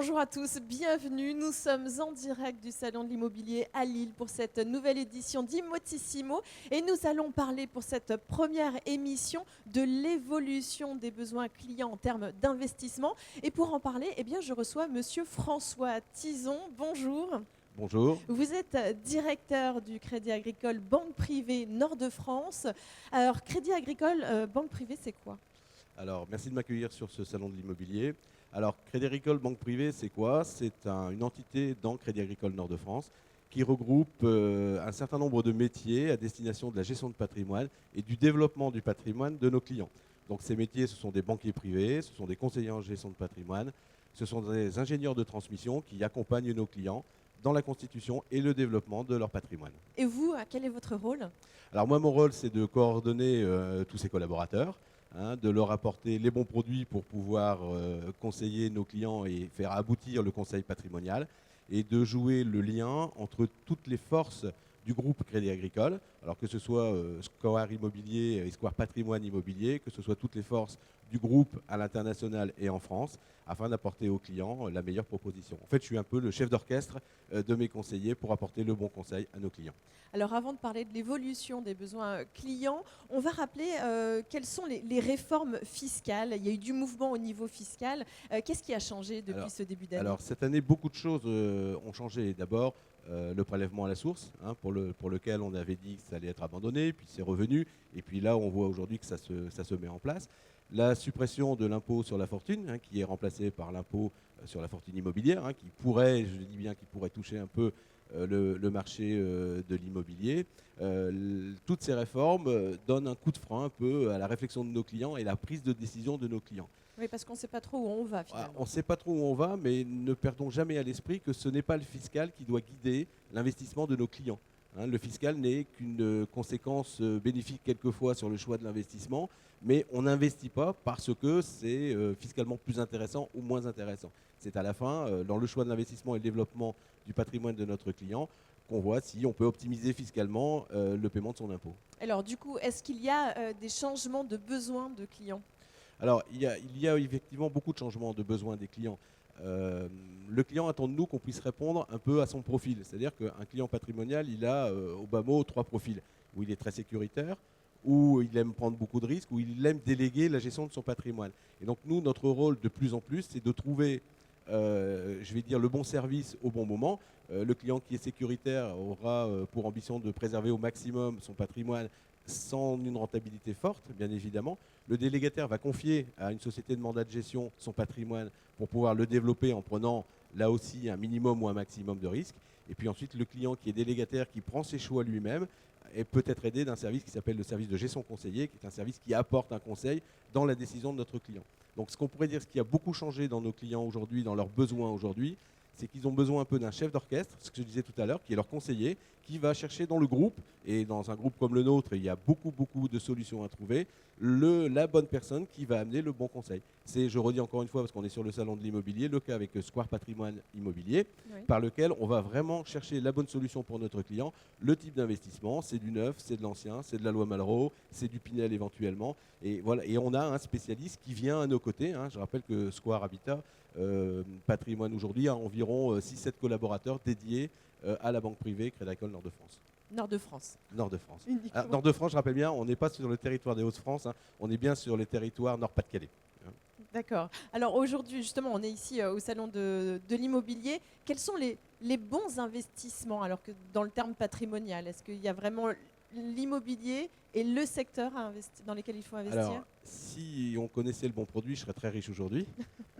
Bonjour à tous, bienvenue. Nous sommes en direct du Salon de l'Immobilier à Lille pour cette nouvelle édition d'Immotissimo et nous allons parler pour cette première émission de l'évolution des besoins clients en termes d'investissement. Et pour en parler, je reçois Monsieur François Tison. Bonjour. Bonjour. Vous êtes directeur du Crédit Agricole Banque Privée Nord-de-France. Alors, Crédit Agricole Banque Privée, c'est quoi ? Alors, merci de m'accueillir sur ce salon de l'immobilier. Alors, Crédit Agricole Banque Privée, c'est quoi? C'est une entité dans Crédit Agricole Nord-de-France qui regroupe un certain nombre de métiers à destination de la gestion de patrimoine et du développement du patrimoine de nos clients. Donc, ces métiers, ce sont des banquiers privés, ce sont des conseillers en gestion de patrimoine, ce sont des ingénieurs de transmission qui accompagnent nos clients dans la constitution et le développement de leur patrimoine. Et vous, quel est votre rôle ? Alors moi, mon rôle, c'est de coordonner tous ces collaborateurs, de leur apporter les bons produits pour pouvoir conseiller nos clients et faire aboutir le conseil patrimonial, et de jouer le lien entre toutes les forces du groupe Crédit Agricole, alors que ce soit Square Immobilier et Square Patrimoine Immobilier, que ce soit toutes les forces du groupe à l'international et en France, afin d'apporter aux clients la meilleure proposition. En fait, je suis un peu le chef d'orchestre de mes conseillers pour apporter le bon conseil à nos clients. Alors avant de parler de l'évolution des besoins clients, on va rappeler quelles sont les réformes fiscales. Il y a eu du mouvement au niveau fiscal. Qu'est-ce qui a changé depuis ce début d'année ? Alors cette année, beaucoup de choses ont changé. D'abord, le prélèvement à la source, pour lequel on avait dit que ça allait être abandonné, puis c'est revenu. Et puis là, on voit aujourd'hui que ça se met en place. La suppression de l'impôt sur la fortune, qui est remplacé par l'impôt sur la fortune immobilière, qui pourrait, je dis bien, qui pourrait toucher un peu le marché de l'immobilier. Toutes ces réformes donnent un coup de frein un peu à la réflexion de nos clients et la prise de décision de nos clients. Oui, parce qu'on ne sait pas trop où on va finalement. On ne sait pas trop où on va, mais ne perdons jamais à l'esprit que ce n'est pas le fiscal qui doit guider l'investissement de nos clients. Le fiscal n'est qu'une conséquence bénéfique quelquefois sur le choix de l'investissement, mais on n'investit pas parce que c'est fiscalement plus intéressant ou moins intéressant. C'est à la fin, dans le choix de l'investissement et le développement du patrimoine de notre client, qu'on voit si on peut optimiser fiscalement le paiement de son impôt. Alors du coup, est-ce qu'il y a des changements de besoins de clients ? Alors, il y a effectivement beaucoup de changements de besoins des clients. Le client attend de nous qu'on puisse répondre un peu à son profil. C'est-à-dire qu'un client patrimonial, il a au bas mot 3 profils, où il est très sécuritaire, où il aime prendre beaucoup de risques, où il aime déléguer la gestion de son patrimoine. Et donc nous, notre rôle de plus en plus, c'est de trouver, je vais dire, le bon service au bon moment. Le client qui est sécuritaire aura pour ambition de préserver au maximum son patrimoine sans une rentabilité forte, bien évidemment. Le délégataire va confier à une société de mandat de gestion son patrimoine pour pouvoir le développer en prenant là aussi un minimum ou un maximum de risques. Et puis ensuite, le client qui est délégataire, qui prend ses choix lui-même, est peut-être aidé d'un service qui s'appelle le service de gestion conseiller, qui est un service qui apporte un conseil dans la décision de notre client. Donc ce qu'on pourrait dire, ce qui a beaucoup changé dans nos clients aujourd'hui, dans leurs besoins aujourd'hui, c'est qu'ils ont besoin un peu d'un chef d'orchestre, ce que je disais tout à l'heure, qui est leur conseiller, qui va chercher dans le groupe, et dans un groupe comme le nôtre, il y a beaucoup de solutions à trouver, la bonne personne qui va amener le bon conseil. C'est, je redis encore une fois, parce qu'on est sur le salon de l'immobilier, le cas avec Square Patrimoine Immobilier, Oui. par lequel on va vraiment chercher la bonne solution pour notre client. Le type d'investissement, c'est du neuf, c'est de l'ancien, c'est de la loi Malraux, c'est du Pinel éventuellement. Et voilà. Et on a un spécialiste qui vient à nos côtés. Je rappelle que Square Habitat Patrimoine aujourd'hui a environ 6-7 collaborateurs dédiés à la banque privée Crédit Agricole Nord-de-France. Nord-de-France. Nord-de-France. Uniquement. Nord-de-France, je rappelle bien, on n'est pas sur le territoire des Hauts-de-France, on est bien sur les territoires Nord-Pas-de-Calais. D'accord. Alors aujourd'hui, justement, on est ici au salon de l'immobilier. Quels sont les bons investissements alors que dans le terme patrimonial? Est-ce qu'il y a vraiment l'immobilier et le secteur dans lesquels il faut investir? Alors, si on connaissait le bon produit, je serais très riche aujourd'hui.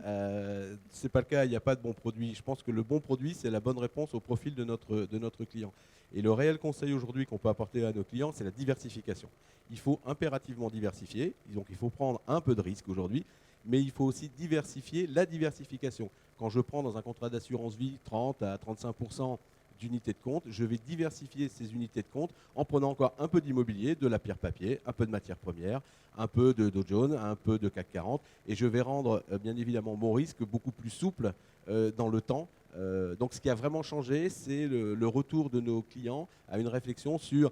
Ce n'est pas le cas, il n'y a pas de bon produit. Je pense que le bon produit, c'est la bonne réponse au profil de notre client. Et le réel conseil aujourd'hui qu'on peut apporter à nos clients, c'est la diversification. Il faut impérativement diversifier, donc il faut prendre un peu de risque aujourd'hui, mais il faut aussi diversifier la diversification. Quand je prends dans un contrat d'assurance vie 30 à 35% d'unités de compte, je vais diversifier ces unités de compte en prenant encore un peu d'immobilier, de la pierre papier, un peu de matière première, un peu de Dow Jones, un peu de CAC 40, et je vais rendre bien évidemment mon risque beaucoup plus souple dans le temps. Donc ce qui a vraiment changé, c'est le retour de nos clients à une réflexion sur,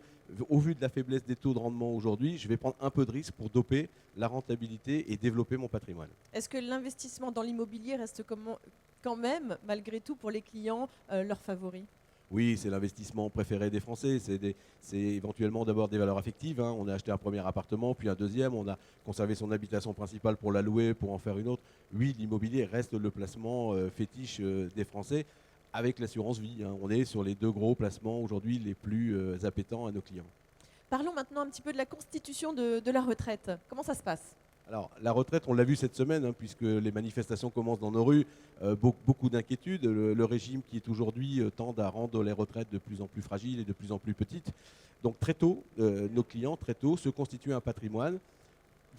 au vu de la faiblesse des taux de rendement aujourd'hui, je vais prendre un peu de risque pour doper la rentabilité et développer mon patrimoine. Est-ce que l'investissement dans l'immobilier reste quand quand même, malgré tout, pour les clients, leur favori. Oui, c'est l'investissement préféré des Français. C'est éventuellement d'abord des valeurs affectives, hein. On a acheté un premier appartement, puis un deuxième. On a conservé son habitation principale pour la louer, pour en faire une autre. Oui, l'immobilier reste le placement fétiche des Français avec l'assurance vie, hein. On est sur les deux gros placements aujourd'hui les plus appétants à nos clients. Parlons maintenant un petit peu de la constitution de la retraite. Comment ça se passe? Alors, la retraite, on l'a vu cette semaine, hein, puisque les manifestations commencent dans nos rues, beaucoup d'inquiétudes. Le régime qui est aujourd'hui tend à rendre les retraites de plus en plus fragiles et de plus en plus petites. Donc très tôt, nos clients, très tôt, se constituent un patrimoine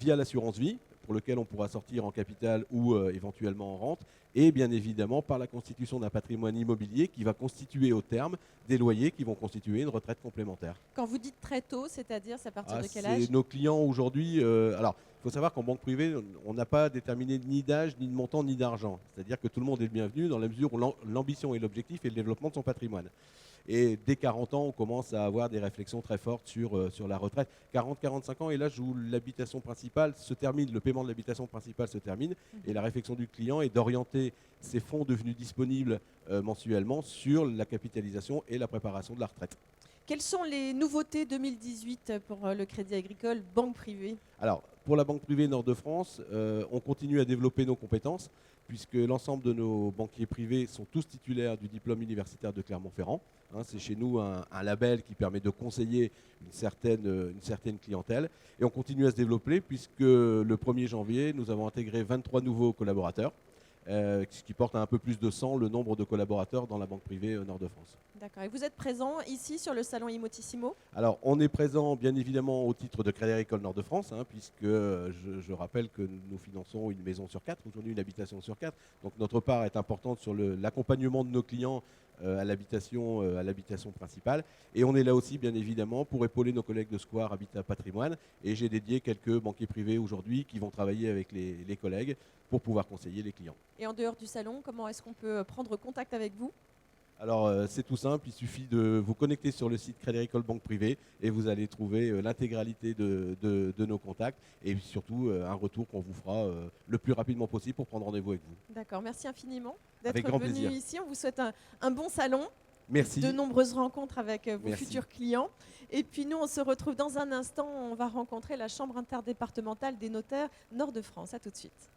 via l'assurance vie, pour lequel on pourra sortir en capital ou éventuellement en rente, et bien évidemment par la constitution d'un patrimoine immobilier qui va constituer au terme des loyers qui vont constituer une retraite complémentaire. Quand vous dites très tôt, c'est-à-dire c'est à partir Ah, de quel âge? nos clients aujourd'hui. Alors, il faut savoir qu'en banque privée, on n'a pas déterminé ni d'âge, ni de montant, ni d'argent. C'est-à-dire que tout le monde est le bienvenu dans la mesure où l'ambition et l'objectif est le développement de son patrimoine. Et dès 40 ans, on commence à avoir des réflexions très fortes sur la retraite. 40-45 ans est l'âge où l'habitation principale se termine, le paiement de l'habitation principale se termine, et la réflexion du client est d'orienter ces fonds devenus disponibles mensuellement sur la capitalisation et la préparation de la retraite. Quelles sont les nouveautés 2018 pour le Crédit Agricole Banque Privée? Alors, pour la Banque privée Nord-de-France, on continue à développer nos compétences, puisque l'ensemble de nos banquiers privés sont tous titulaires du diplôme universitaire de Clermont-Ferrand. Hein, c'est chez nous un label qui permet de conseiller une certaine clientèle. Et on continue à se développer, puisque le 1er janvier, nous avons intégré 23 nouveaux collaborateurs, ce qui porte à un peu plus de 100 le nombre de collaborateurs dans la Banque privée Nord-de-France. D'accord. Et vous êtes présent ici sur le salon Imotissimo? Alors, on est présent bien évidemment au titre de Crédit Agricole Nord-de-France, hein, puisque je rappelle que nous finançons une maison sur 4, aujourd'hui une habitation sur 4. Donc notre part est importante sur l'accompagnement de nos clients à l'habitation principale. Et on est là aussi bien évidemment pour épauler nos collègues de Square Habitat Patrimoine. Et j'ai dédié quelques banquiers privés aujourd'hui qui vont travailler avec les collègues pour pouvoir conseiller les clients. Et en dehors du salon, comment est-ce qu'on peut prendre contact avec vous? Alors c'est tout simple, il suffit de vous connecter sur le site Crédit Agricole Banque Privée et vous allez trouver l'intégralité de nos contacts et surtout un retour qu'on vous fera le plus rapidement possible pour prendre rendez-vous avec vous. D'accord, merci infiniment Avec d'être grand venu plaisir. ici. On vous souhaite un bon salon, Merci. de nombreuses rencontres avec vos Merci. futurs clients. Et puis nous, on se retrouve dans un instant. On va rencontrer la Chambre interdépartementale des notaires Nord-de-France. À tout de suite.